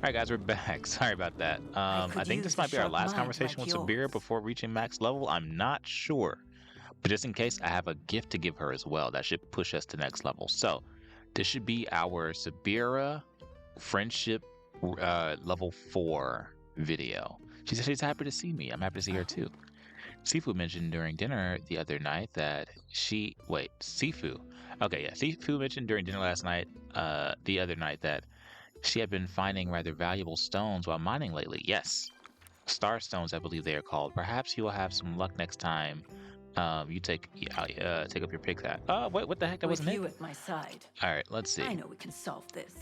Alright guys, we're back. Sorry about that. I I could think this use a might be our sharp last mind conversation like with Subira yours. before reaching max level. I'm not sure. But just in case, I have a gift to give her as well. That should push us to next level. So, this should be our Subira friendship level 4 video. She said she's happy to see me. I'm happy to see her too. Sifu mentioned during dinner the other night that she... Wait, Sifu. Okay, yeah. Sifu mentioned during dinner last night, the other night that she had been finding rather valuable stones while mining lately. Yes, star stones, I believe they are called. Perhaps you will have some luck next time. You take up your pickaxe. Oh, wait, what the heck? That With wasn't it. you at my side, All right, let's I see. know we can solve this.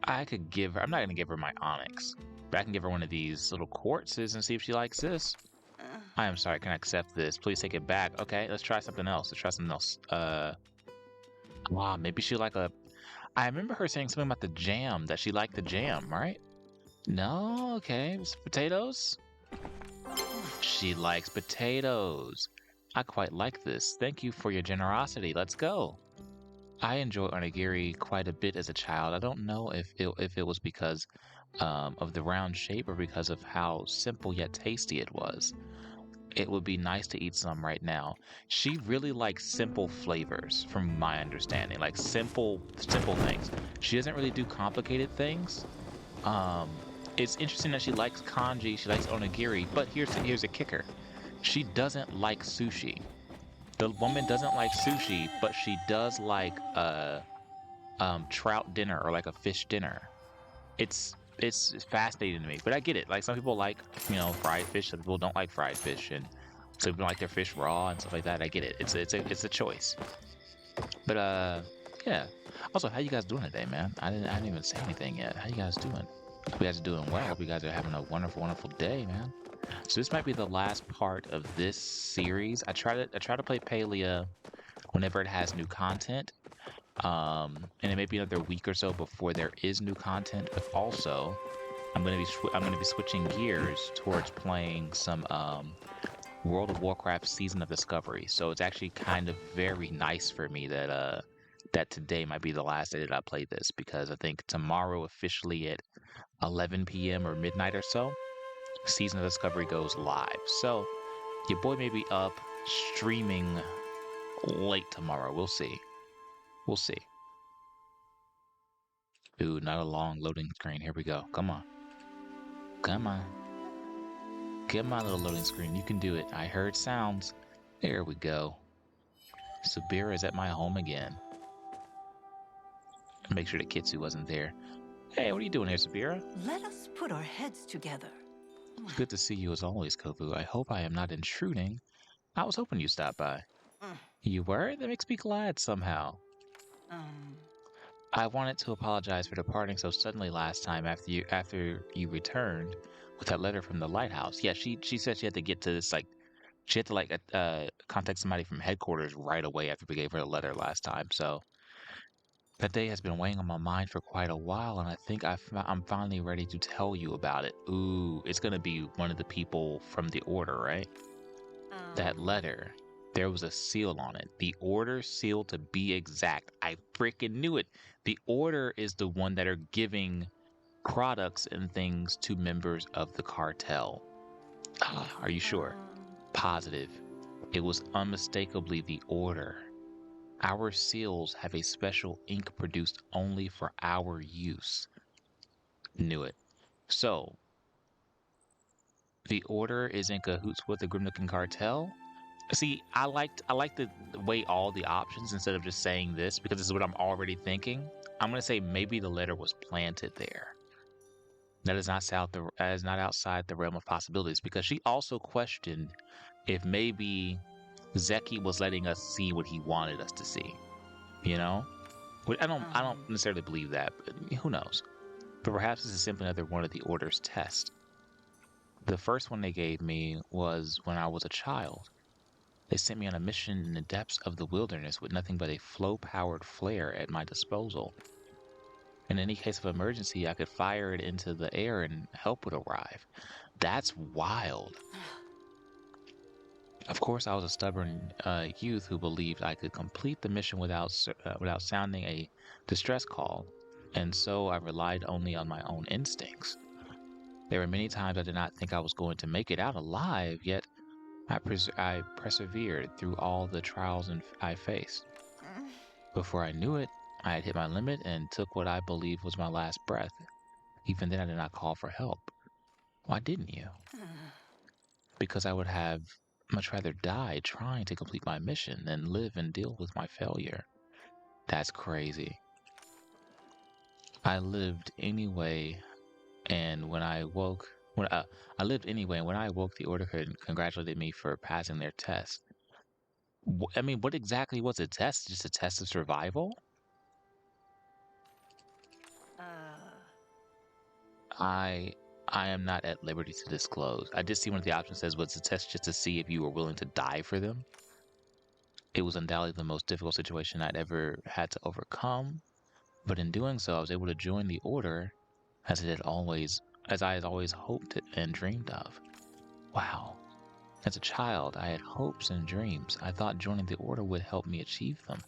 I could give her. I'm not gonna give her my onyx, but I can give her one of these little quartzes and see if she likes this. Uh, I am sorry. Can I accept this? Please take it back. Okay, let's try something else. Let's try something else. Wow, maybe she like a. I remember her saying something about the jam, that she liked the jam, right? No, okay. It's potatoes? She likes potatoes. I quite like this. Thank you for your generosity. Let's go. I enjoyed onigiri quite a bit as a child. I don't know if it was because of the round shape or because of how simple yet tasty it was. It would be nice to eat some right now. She really likes simple flavors, from my understanding, like simple things. She doesn't really do complicated things. Um, it's interesting that she likes kanji, she likes onigiri, but here's a kicker. She doesn't like sushi. The woman doesn't like sushi, but she does like a trout dinner or like a fish dinner. It's fascinating to me, but I get it. Like some people like fried fish, some people don't like fried fish, and some people like their fish raw and stuff like that. I get it. It's a choice. But yeah. Also, how you guys doing today, man? I didn't even say anything yet. How you guys doing? Hope you guys are doing well. Hope you guys are having a wonderful day, man. So this might be the last part of this series. I try to play Palia whenever it has new content. And it may be another week or so before there is new content. But also, I'm gonna be switching gears towards playing some World of Warcraft Season of Discovery. So it's actually kind of very nice for me that today might be the last day that I play this, because I think tomorrow officially at 11 p.m. or midnight or so, Season of Discovery goes live. So your boy may be up streaming late tomorrow. We'll see. We'll see. Ooh, not a long loading screen. Here we go. Come on. Come on. Get my little loading screen. You can do it. I heard sounds. There we go. Subira is at my home again. Make sure the Kitsu wasn't there. Hey, what are you doing here, Subira? Let us put our heads together. Good to see you as always, Kovu. I hope I am not intruding. I was hoping you'd stop by. Mm. You were? That makes me glad somehow. Um, I wanted to apologize for departing so suddenly last time after you returned with that letter from the lighthouse. Yeah, she said she had to get to this, like, she had to contact somebody from headquarters right away after we gave her the letter last time. So that day has been weighing on my mind for quite a while, and I think I'm finally ready to tell you about it. Ooh, it's gonna be one of the people from the order, right? That letter, there was a seal on it. The order seal, to be exact. I freaking knew it. The order is the one that are giving products and things to members of the cartel. Are you sure? Positive. It was unmistakably the order. Our seals have a special ink produced only for our use. Knew it. So, the order is in cahoots with the grim-looking cartel? See, I like to weigh all the options instead of just saying this, because this is what I'm already thinking. I'm gonna say maybe the letter was planted there. That is not outside the realm of possibilities, because she also questioned if maybe Zeki was letting us see what he wanted us to see. You know? I don't necessarily believe that, but who knows? But perhaps this is simply another one of the Order's tests. The first one they gave me was when I was a child. They sent me on a mission in the depths of the wilderness with nothing but a flow-powered flare at my disposal. In any case of emergency, I could fire it into the air and help would arrive. That's wild. Of course, I was a stubborn youth who believed I could complete the mission without sounding a distress call, and so I relied only on my own instincts. There were many times I did not think I was going to make it out alive, yet I persevered through all the trials I faced. Before I knew it, I had hit my limit and took what I believed was my last breath. Even then, I did not call for help. Why didn't you? Because I would have much rather die trying to complete my mission than live and deal with my failure. That's crazy. I lived anyway, and when I woke, I lived anyway, and when I woke, the order congratulated me for passing their test. I mean, what exactly was a test? Just a test of survival? I am not at liberty to disclose. I did see one of the options says, was the test just to see if you were willing to die for them? It was undoubtedly the most difficult situation I'd ever had to overcome, but in doing so, I was able to join the order as I had always hoped and dreamed of. Wow. As a child, I had hopes and dreams. I thought joining the order would help me achieve them. ...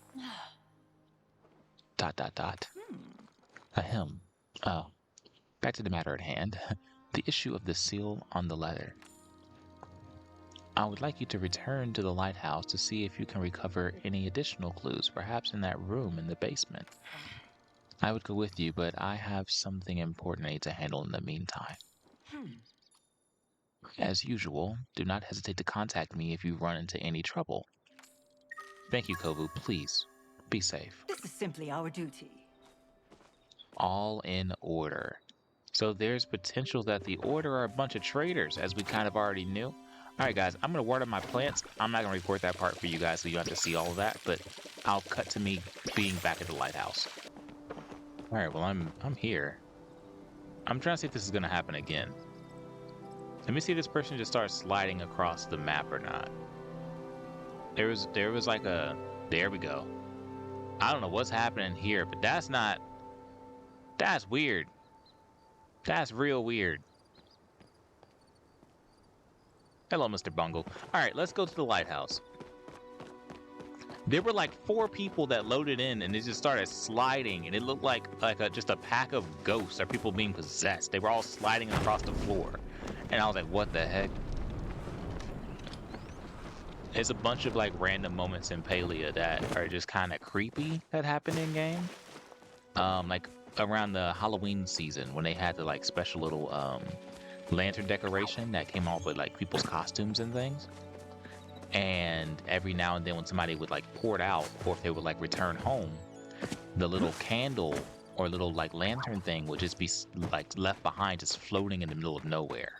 Ahem. Oh. Back to the matter at hand. The issue of the seal on the letter. I would like you to return to the lighthouse to see if you can recover any additional clues, perhaps in that room in the basement. I would go with you, but I have something important I need to handle in the meantime. As usual, do not hesitate to contact me if you run into any trouble. Thank you, Kovu. Please, be safe. This is simply our duty. All in order. So there's potential that the Order are a bunch of traitors, as we kind of already knew. Alright guys, I'm going to water my plants. I'm not going to record that part for you guys so you don't have to see all of that, but I'll cut to me being back at the lighthouse. Alright, well I'm here. I'm trying to see if this is going to happen again. Let me see if this person just starts sliding across the map or not. There was like a... There we go. I don't know what's happening here, but that's not... That's weird. That's real weird. Hello, Mr. Bungle. Alright, let's go to the lighthouse. There were like 4 people that loaded in and they just started sliding, and it looked like just a pack of ghosts or people being possessed. They were all sliding across the floor. And I was like, what the heck? There's a bunch of like random moments in Palia that are just kind of creepy that happen in game. Like around the Halloween season when they had the like special little lantern decoration that came off with like people's costumes and things. And every now and then when somebody would like port out, or if they would like return home, the little candle or little like lantern thing would just be like left behind, just floating in the middle of nowhere.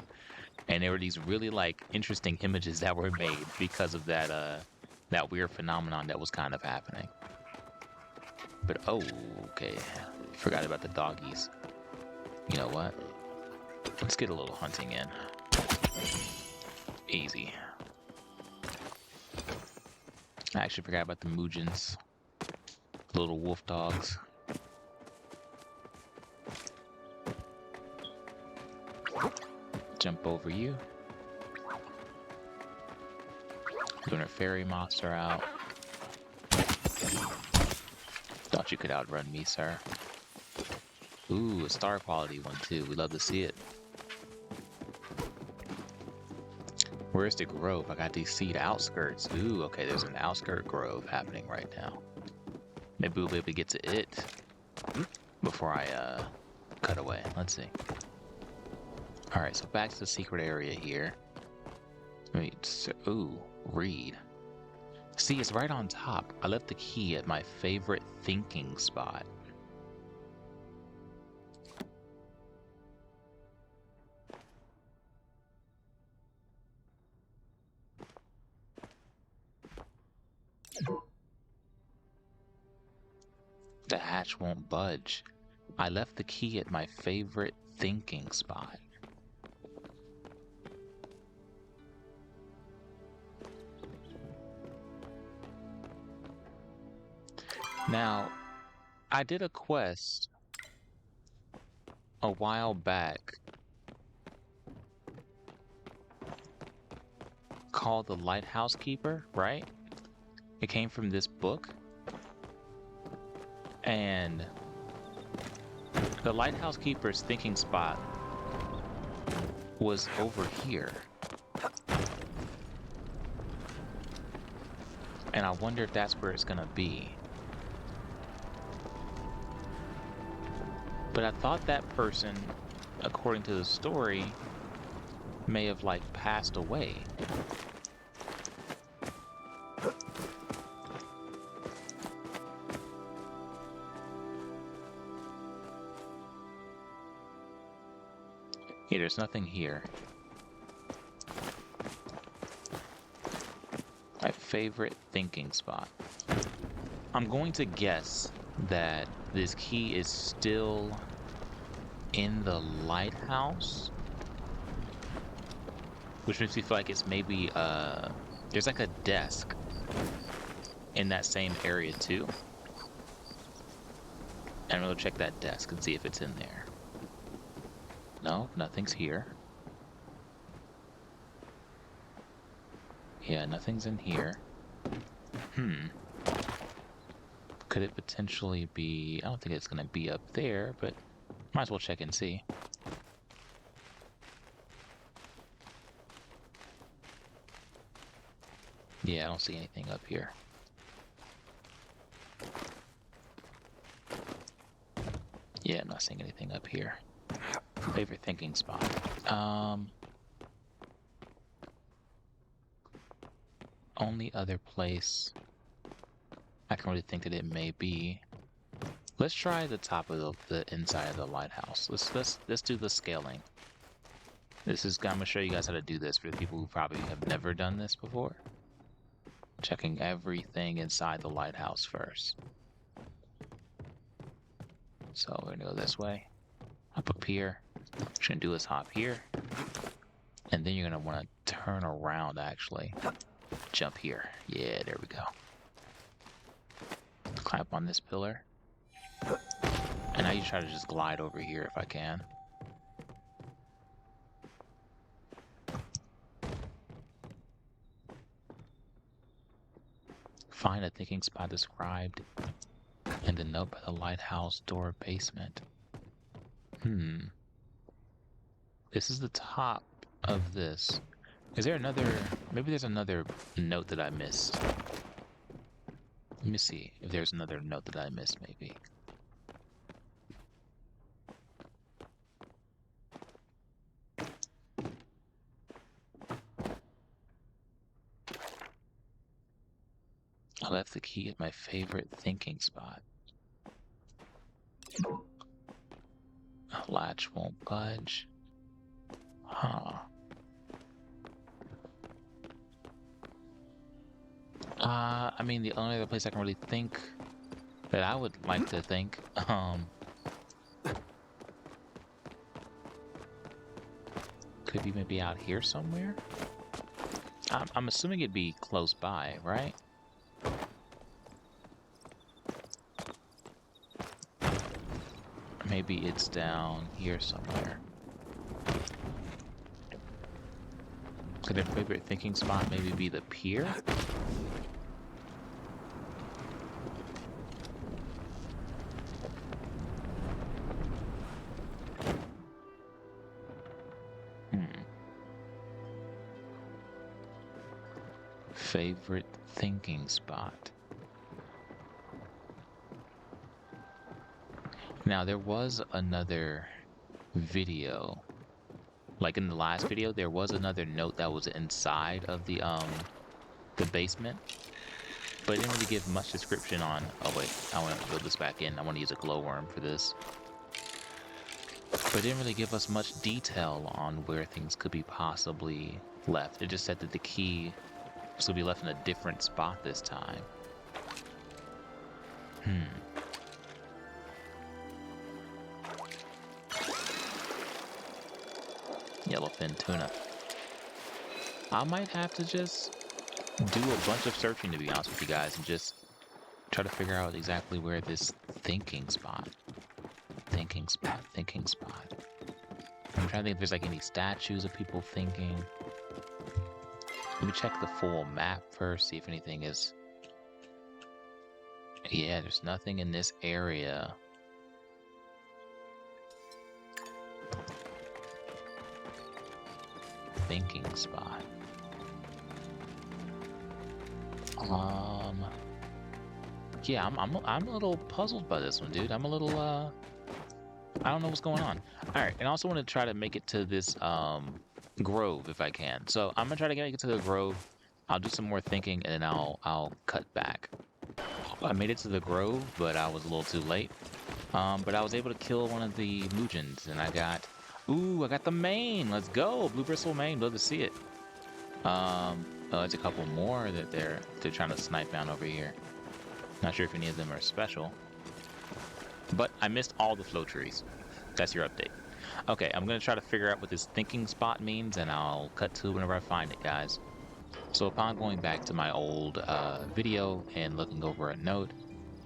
And there were these really like interesting images that were made because of that that weird phenomenon that was kind of happening. But oh, okay, forgot about the doggies. You know what? Let's get a little hunting in. Easy. I actually forgot about the Moojins. Little wolf dogs. Jump over you. Lunar fairy moths are out. Thought you could outrun me, sir. Ooh, a star quality one too. We love to see it. Where's the grove? I got these seed outskirts. Ooh, okay, there's an outskirt grove happening right now. Maybe we'll be able to get to it before I cut away. Let's see. Alright, so back to the secret area here. Wait, so, ooh, read. See, it's right on top. I left the key at my favorite thinking spot. The hatch won't budge. I left the key at my favorite thinking spot. Now, I did a quest a while back called the Lighthouse Keeper, right? It came from this book. And the Lighthouse Keeper's thinking spot was over here. And I wonder if that's where it's gonna be. But I thought that person, according to the story, may have like passed away. Yeah, there's nothing here. My favorite thinking spot. I'm going to guess that this key is still in the lighthouse, which makes me feel like it's maybe there's like a desk in that same area too. And I'm gonna check that desk and see if it's in there. No, nothing's here. Yeah, nothing's in here. Could it potentially be... I don't think it's gonna be up there, but might as well check and see. Yeah, I don't see anything up here. Yeah, I'm not seeing anything up here. Favorite thinking spot. Only other place I can really think that it may be. Let's try the top of the inside of the lighthouse. Let's do the scaling. I'm gonna show you guys how to do this for the people who probably have never done this before. Checking everything inside the lighthouse first. So we're gonna go this way. Up here. What you're gonna do is hop here. And then you're gonna wanna turn around actually. Jump here. Yeah, there we go. Climb up on this pillar. And I usually try to just glide over here if I can. Find a thinking spot described in the note by the lighthouse door basement. This is the top of this. Is there another... Maybe there's another note that I missed. Let me see if there's another note that I missed, maybe. I left the key at my favorite thinking spot. A latch won't budge. Huh. I mean, the only other place I can really think that I would like to think, could be maybe out here somewhere? I'm assuming it'd be close by, right? Maybe it's down here somewhere. Could their favorite thinking spot maybe be the pier? Favorite thinking spot. Now there was another video, like in the last video, there was another note that was inside of the basement, but it didn't really give much description on. Oh wait, I want to build this back in. I want to use a glowworm for this, but it didn't really give us much detail on where things could be possibly left. It just said that the key was going to be left in a different spot this time. Yellowfin tuna. I might have to just do a bunch of searching, to be honest with you guys, and just try to figure out exactly where this thinking spot. I'm trying to think if there's like any statues of people thinking. Let me check the full map first, see if anything is... Yeah, there's nothing in this area. thinking spot. Yeah, I'm a little puzzled by this one, dude. I'm a little I don't know what's going on. All right, and I also want to try to make it to this grove if I can. So I'm gonna try to make it to the grove. I'll do some more thinking and then I'll cut back. I made it to the grove, but I was a little too late. But I was able to kill one of the Mugens, and I got the mane. Let's go, blue bristle mane. Love to see it. Oh, there's a couple more that they're trying to snipe down over here. Not sure if any of them are special. But I missed all the flow trees. That's your update. Okay, I'm going to try to figure out what this thinking spot means, and I'll cut to it whenever I find it, guys. So upon going back to my old video and looking over a note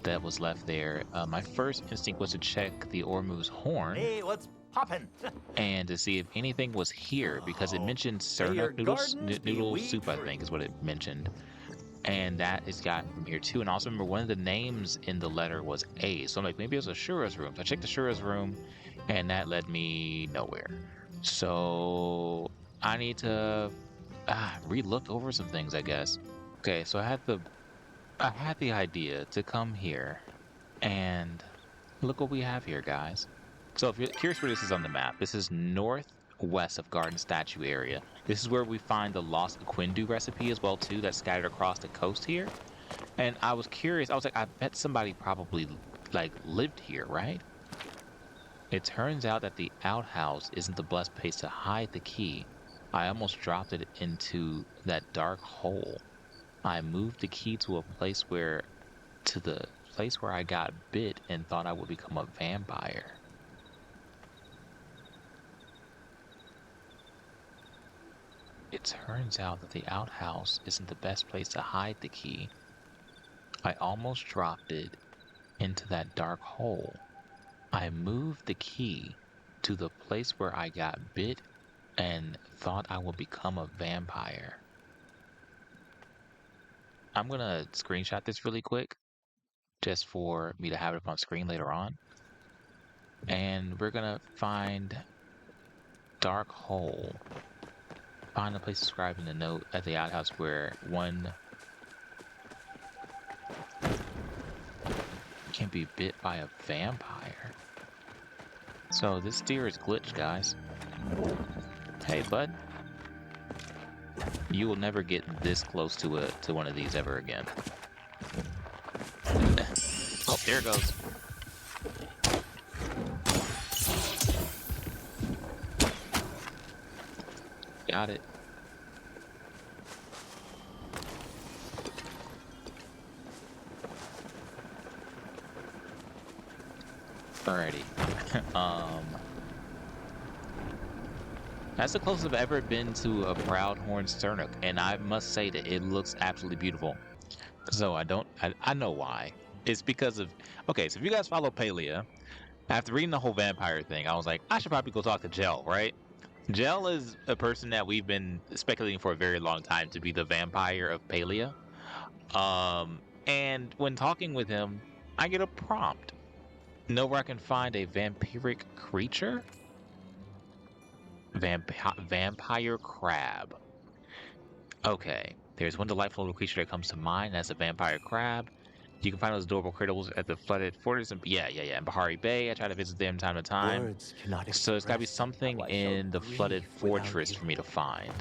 that was left there, my first instinct was to check the Ormu's horn. Hey, what's poppin'? And to see if anything was here, because it mentioned Sernuk noodle soup, I think is what it mentioned. And that is gotten from here too. And also remember, one of the names in the letter was A. So I'm like, maybe it was Ashura's room. So I checked Ashura's room, and that led me nowhere. So I need to re-look over some things, I guess. Okay, so I had the idea to come here, and look what we have here, guys. So if you're curious where this is on the map, this is northwest of Garden Statue area. This is where we find the Lost Quindu recipe as well too, that's scattered across the coast here. And I was curious, I was like, I bet somebody probably like lived here, right? It turns out that the outhouse isn't the best place to hide the key. I almost dropped it into that dark hole. I moved the key to the place where I got bit and thought I would become a vampire. It turns out that the outhouse isn't the best place to hide the key. I almost dropped it into that dark hole. I moved the key to the place where I got bit and thought I would become a vampire. I'm gonna screenshot this really quick, just for me to have it up on screen later on. And we're gonna find dark hole. Find a place described in the note at the outhouse where one can be bit by a vampire. So this deer is glitched, guys. Hey, bud. You will never get this close to one of these ever again. Oh, there it goes. Got it. Alrighty. That's the closest I've ever been to a Proudhorn Sernuk, and I must say that it looks absolutely beautiful. So I know why. It's because of, okay, so if you guys follow Palia, after reading the whole vampire thing, I was like, I should probably go talk to JEL, right? JEL is a person that we've been speculating for a very long time to be the vampire of Palia. And when talking with him, I get a prompt. Know where I can find a vampiric creature? Vampire crab. Okay, there's one delightful little creature that comes to mind. That's a vampire crab. You can find those adorable critters at the flooded fortress. And yeah, in Bahari Bay. I try to visit them time to time. Words cannot So it's got to be express something how I in shall the flooded grieve without fortress you. for me to find.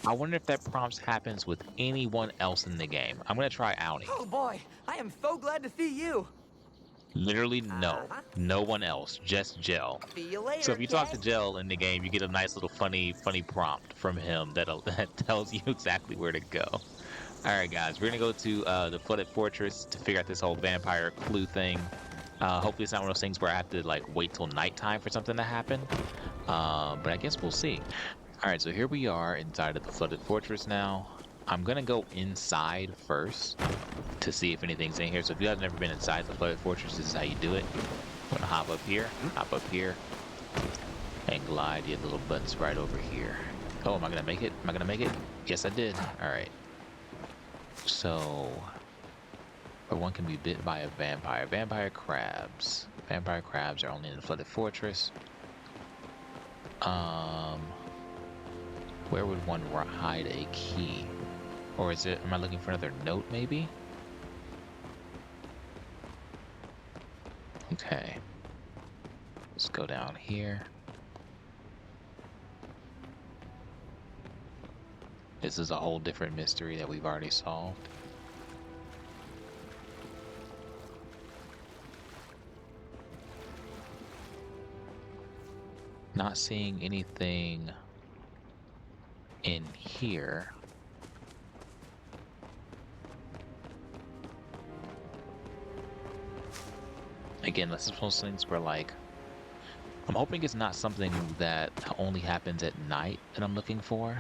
I wonder if that prompt happens with anyone else in the game. I'm gonna try Auni. Oh boy, I am so glad to see you. Literally no. No one else. Just JEL. See you later. So if you talk to kid. JEL in the game, you get a nice little funny prompt from him that tells you exactly where to go. Alright guys, we're gonna go to the flooded fortress to figure out this whole vampire clue thing. Hopefully it's not one of those things where I have to like wait till nighttime for something to happen. But I guess we'll see. Alright, so here we are inside of the flooded fortress now. I'm gonna go inside first to see if anything's in here. So if you guys have never been inside the flooded fortress, this is how you do it. I'm gonna hop up here, and glide your little butts right over here. Oh, am I gonna make it? Am I gonna make it? Yes, I did. Alright. So, where one can be bit by a vampire. Vampire crabs. Vampire crabs are only in the flooded fortress. Where would one hide a key? Or is it, am I looking for another note maybe? Okay. Let's go down here. This is a whole different mystery that we've already solved. Not seeing anything in here. Again, this is one of those things where, like, I'm hoping it's not something that only happens at night that I'm looking for.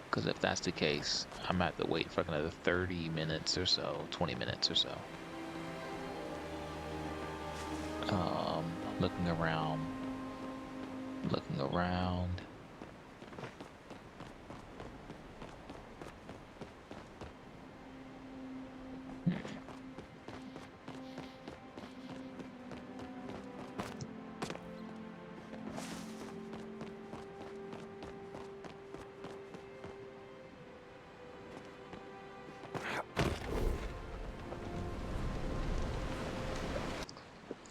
Because if that's the case, I'm gonna have to wait for like another 30 minutes or so, 20 minutes or so. Looking around. Looking around.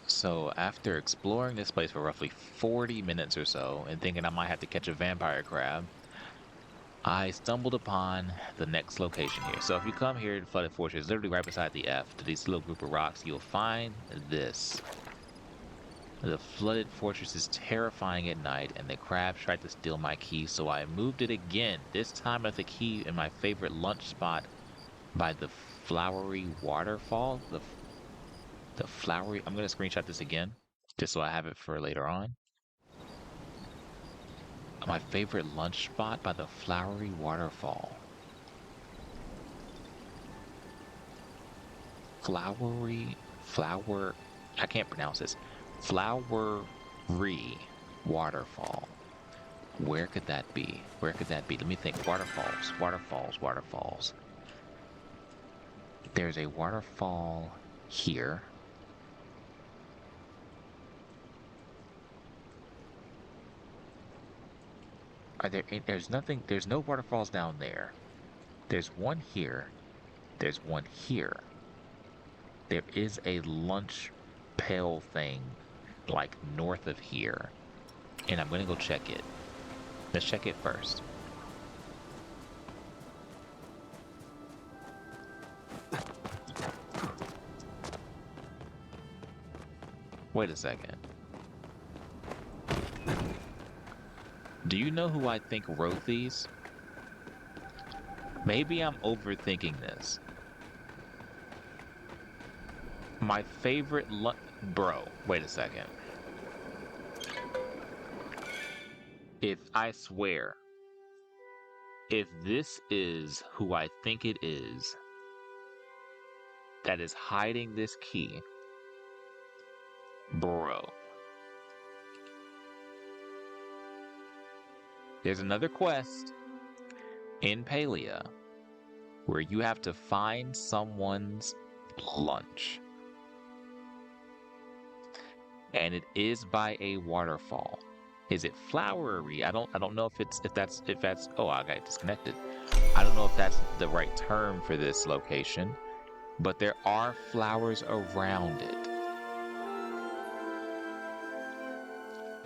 So after exploring this place for roughly 40 minutes or so and thinking I might have to catch a vampire crab, I stumbled upon the next location here. So if you come here to Flooded Fortress, literally right beside the F, to this little group of rocks, you'll find this. The Flooded Fortress is terrifying at night, and the crabs tried to steal my key, so I moved it again. This time with the key in my favorite lunch spot by the flowery waterfall. The flowery, I'm going to screenshot this again, just so I have it for later on. My favorite lunch spot by the flowery waterfall. I can't pronounce this. Flowery waterfall. Where could that be? Where could that be? Let me think. Waterfalls, waterfalls, waterfalls. There's a waterfall here. There's no waterfalls down there. There's one here. There's one here. There is a lunch pail thing, like north of here. And I'm gonna go check it. Let's check it first. Wait a second. Do you know who I think wrote these? Maybe I'm overthinking this. My favorite bro, wait a second. I swear, if this is who I think it is that is hiding this key, bro. There's another quest in Palia where you have to find someone's lunch. And it is by a waterfall. Is it flowery? I don't know if that's oh, I got disconnected. I don't know if that's the right term for this location, but there are flowers around it.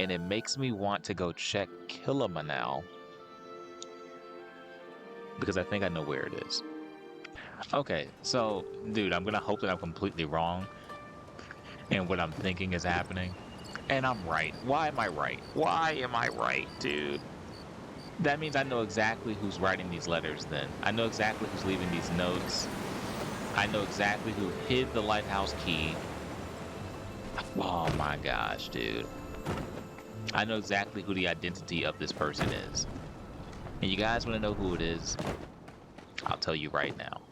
And it makes me want to go check Killimanal because I think I know where it is. Okay, so dude, I'm gonna hope that I'm completely wrong and what I'm thinking is happening. And I'm right. Why am I right? Why am I right, dude? That means I know exactly who's writing these letters then. I know exactly who's leaving these notes. I know exactly who hid the lighthouse key. Oh my gosh, dude. I know exactly who the identity of this person is. And you guys want to know who it is? I'll tell you right now.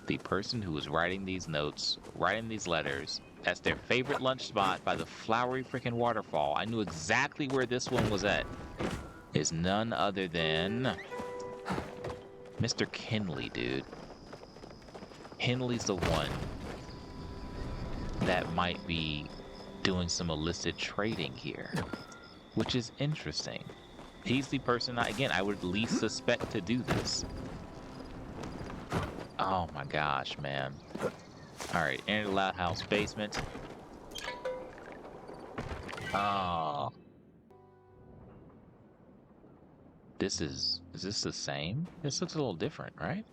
The person who is writing these notes, writing these letters, that's their favorite lunch spot by the flowery freaking waterfall. I knew exactly where this one was at. Is none other than Mr. Kinley, dude. Kinley's the one that might be doing some illicit trading here, which is interesting. He's the person, I would least suspect to do this. Oh my gosh, man. Alright, enter the loud house basement. Oh. Is this the same? This looks a little different, right?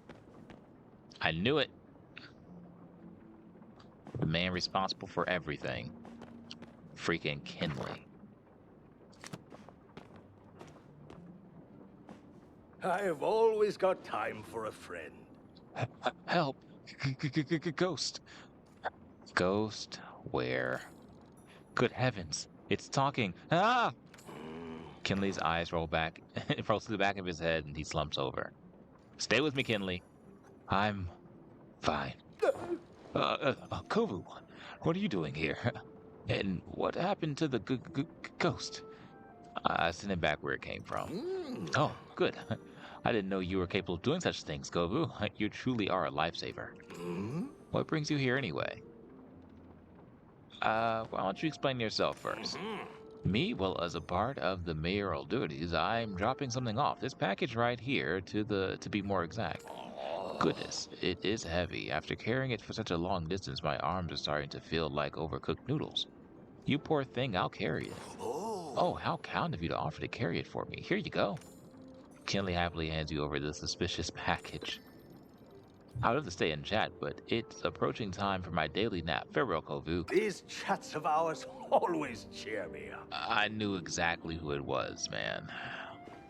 I knew it. The man responsible for everything. Freaking Kinley. I've always got time for a friend. Help! Ghost! Ghost? Where? Good heavens! It's talking! Ah! Kinley's eyes roll back. It rolls to the back of his head, and he slumps over. Stay with me, Kinley. I'm fine. Kovu, what are you doing here? And what happened to the ghost? I sent it back where it came from. Oh, good. I didn't know you were capable of doing such things, Kovu. You truly are a lifesaver. What brings you here anyway? Why don't you explain yourself first? Me? Well, as a part of the mayoral duties, I'm dropping something off. This package right here, to be more exact. Goodness, it is heavy. After carrying it for such a long distance, my arms are starting to feel like overcooked noodles. You poor thing, I'll carry it. Oh, how kind of you to offer to carry it for me. Here you go. Kinley happily hands you over the suspicious package. I would love to stay and chat, but it's approaching time for my daily nap. Farewell, Kovu. These chats of ours always cheer me up. I knew exactly who it was, man.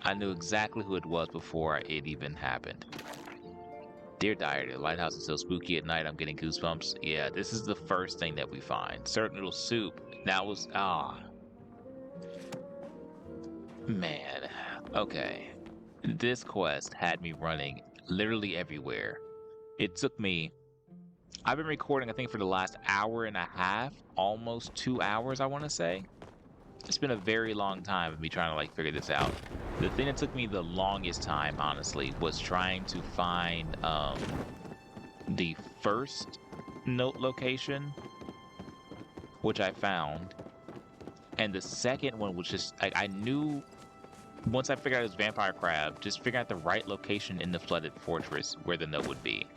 I knew exactly who it was before it even happened. Dear Diary, the lighthouse is so spooky at night, I'm getting goosebumps. Yeah, this is the first thing that we find. Syrup noodle soup. That was... Man. Okay. This quest had me running literally everywhere. It took me... I've been recording, I think, for the last hour and a half. Almost 2 hours, I want to say. It's been a very long time of me trying to, like, figure this out. The thing that took me the longest time, honestly, was trying to find the first note location, which I found, and the second one was just, I knew, once I figured out it was Vampire Crab, just figuring out the right location in the flooded fortress where the note would be,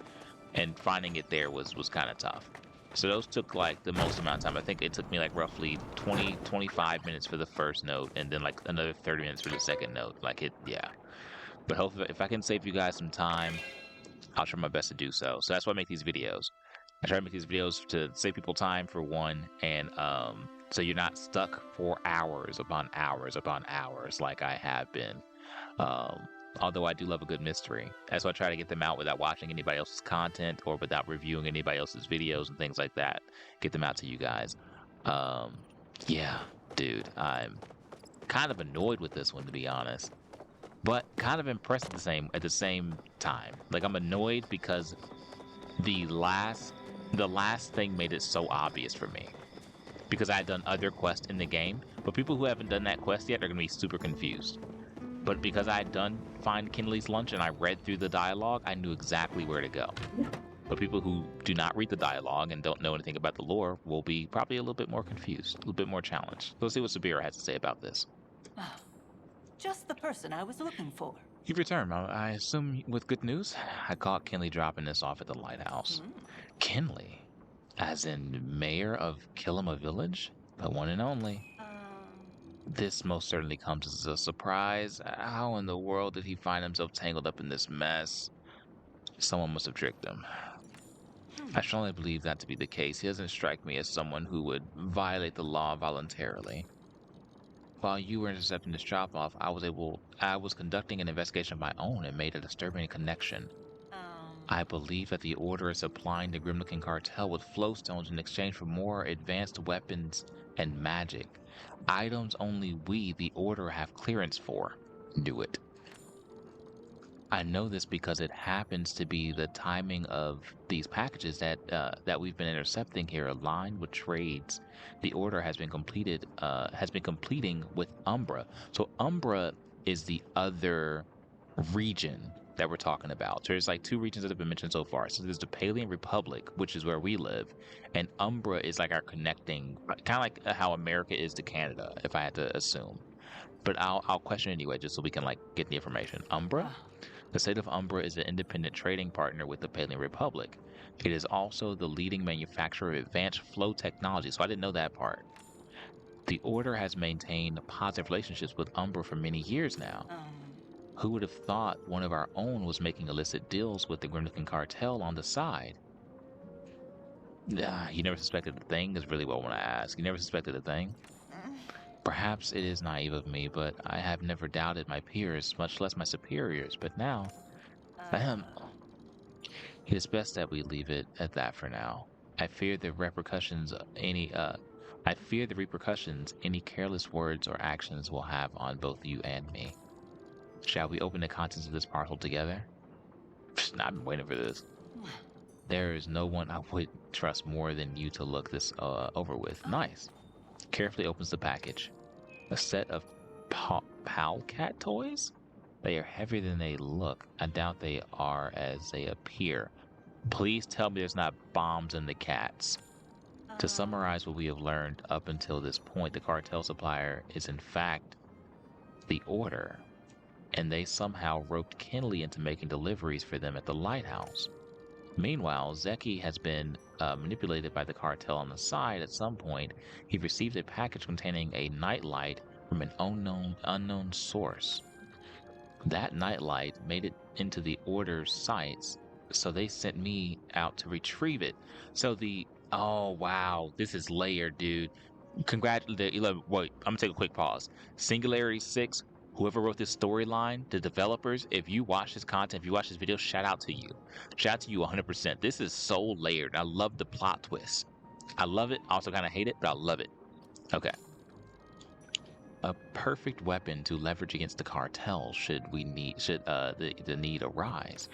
and finding it there was kind of tough. So those took like the most amount of time. I think it took me like roughly 25 minutes for the first note, and then like another 30 minutes for the second note. Like it, yeah. But hopefully, if I can save you guys some time, I'll try my best to do so. So that's why I make these videos. I try to make these videos to save people time for one, and so you're not stuck for hours upon hours upon hours like I have been. Although I do love a good mystery. That's why I try to get them out without watching anybody else's content or without reviewing anybody else's videos and things like that. Get them out to you guys. Yeah, dude, I'm kind of annoyed with this one, to be honest. But kind of impressed at the same time. Like, I'm annoyed because the last thing made it so obvious for me. Because I had done other quests in the game, but people who haven't done that quest yet are going to be super confused. But because I had done Find Kinley's Lunch and I read through the dialogue, I knew exactly where to go. But people who do not read the dialogue and don't know anything about the lore will be probably a little bit more confused, a little bit more challenged. So let's see what Subira has to say about this. Just the person I was looking for. You've returned, I assume with good news? I caught Kinley dropping this off at the lighthouse. Kinley? As in mayor of Kilima Village? The one and only. This most certainly comes as a surprise. How in the world did he find himself tangled up in this mess? Someone must have tricked him. I strongly believe that to be the case. He doesn't strike me as someone who would violate the law voluntarily. While you were intercepting this drop-off, I was conducting an investigation of my own and made a disturbing connection. I believe that the Order is supplying the grim-looking cartel with flowstones in exchange for more advanced weapons and magic. Items only we, the Order, have clearance for. Do it. I know this because it happens to be the timing of these packages that we've been intercepting here aligned with trades the Order has been completing with Umbra. So Umbra is the other region that we're talking about. So there's like 2 regions that have been mentioned so far. So there's the Palian Republic, which is where we live, and Umbra is like our connecting, kind of like how America is to Canada, if I had to assume. But I'll question anyway, just so we can like get the information. Umbra? The state of Umbra is an independent trading partner with the Palian Republic. It is also the leading manufacturer of advanced flow technology, so I didn't know that part. The Order has maintained positive relationships with Umbra for many years now. Who would have thought one of our own was making illicit deals with the Grimlickin cartel on the side? You never suspected a thing is really what I want to ask. You never suspected a thing? Perhaps it is naive of me, but I have never doubted my peers, much less my superiors. But now, it is best that we leave it at that for now. I fear the repercussions any careless words or actions will have on both you and me. Shall we open the contents of this parcel together? I've been waiting for this. There is no one I would trust more than you to look this over with. Nice. Carefully opens the package. A set of Palcat toys? They are heavier than they look. I doubt they are as they appear. Please tell me there's not bombs in the cats. To summarize what we have learned up until this point, the cartel supplier is in fact the Order, and they somehow roped Kinley into making deliveries for them at the lighthouse. Meanwhile, Zeki has been manipulated by the cartel on the side. At some point, he received a package containing a nightlight from an unknown source. That nightlight made it into the Order's sights, so they sent me out to retrieve it. So oh wow, this is layered, dude. Wait, I'm gonna take a quick pause. Singularity 6, whoever wrote this storyline, the developers, if you watch this content, if you watch this video, shout out to you. Shout out to you 100%. This is so layered. I love the plot twist. I love it. I also kind of hate it, but I love it. Okay. A perfect weapon to leverage against the cartel should the need arise.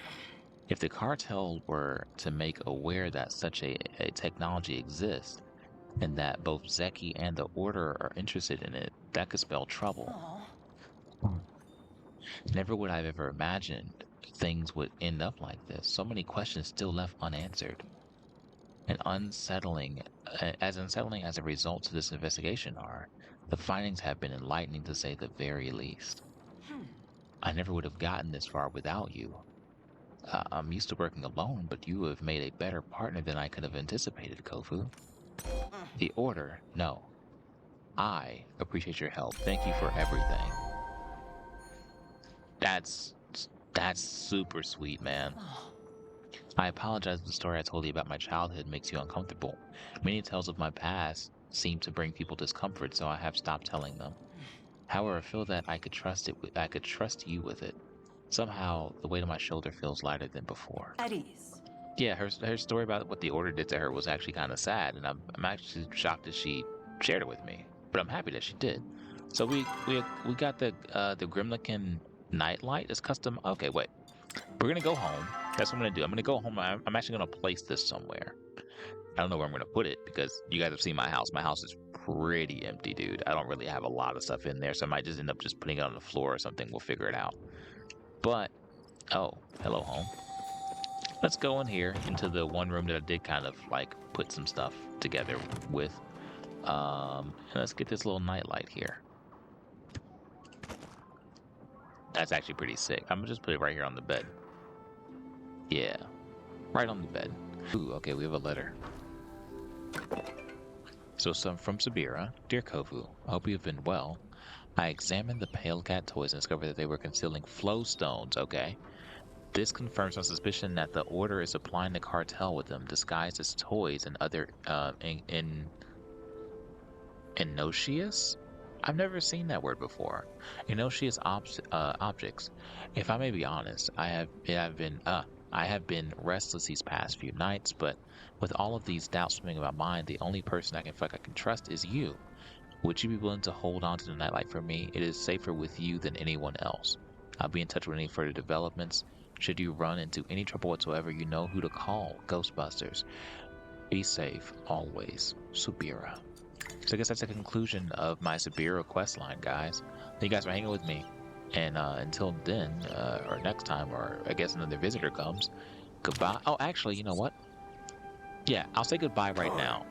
If the cartel were to make aware that such a technology exists, and that both Zeki and the Order are interested in it, that could spell trouble. Never would I have ever imagined things would end up like this. So many questions still left unanswered. And unsettling as the results of this investigation are, the findings have been enlightening to say the very least. I never would have gotten this far without you. I'm used to working alone, but you have made a better partner than I could have anticipated, Kovu. The Order, no. I appreciate your help. Thank you for everything. That's super sweet, man. I apologize if the story I told you about my childhood makes you uncomfortable. Many tales of my past seem to bring people discomfort, so I have stopped telling them. However, I feel that I could trust you with it. Somehow, the weight on my shoulder feels lighter than before. At ease. Yeah, her story about what the Order did to her was actually kind of sad, and I'm actually shocked that she shared it with me. But I'm happy that she did. So we got the Grimlickin nightlight. It's custom. Okay, wait. We're gonna go home. That's what I'm gonna do. I'm gonna go home. I'm actually gonna place this somewhere. I don't know where I'm gonna put it because you guys have seen my house. My house is pretty empty, dude. I don't really have a lot of stuff in there, so I might just end up just putting it on the floor or something. We'll figure it out. But oh, hello home. Let's go in here into the one room that I did kind of like put some stuff together with. And let's get this little nightlight here. That's actually pretty sick. I'm gonna just put it right here on the bed. Yeah, right on the bed. Ooh, okay, we have a letter. So some from Subira. Dear Kovu, I hope you have been well. I examined the pale cat toys and discovered that they were concealing flow stones, okay? This confirms my suspicion that the Order is supplying the cartel with them, disguised as toys and other, innocuous? I've never seen that word before. Innocuous objects. If I may be honest, I have been restless these past few nights, but with all of these doubts swimming in my mind, the only person I can trust is you. Would you be willing to hold on to the nightlight for me? It is safer with you than anyone else. I'll be in touch with any further developments. Should you run into any trouble whatsoever, you know who to call. Ghostbusters. Be safe, always. Subira. So I guess that's the conclusion of my Subira questline, guys. Thank you guys for hanging with me. And until then, or next time, or I guess another visitor comes, goodbye. Oh, actually, you know what? Yeah, I'll say goodbye right now.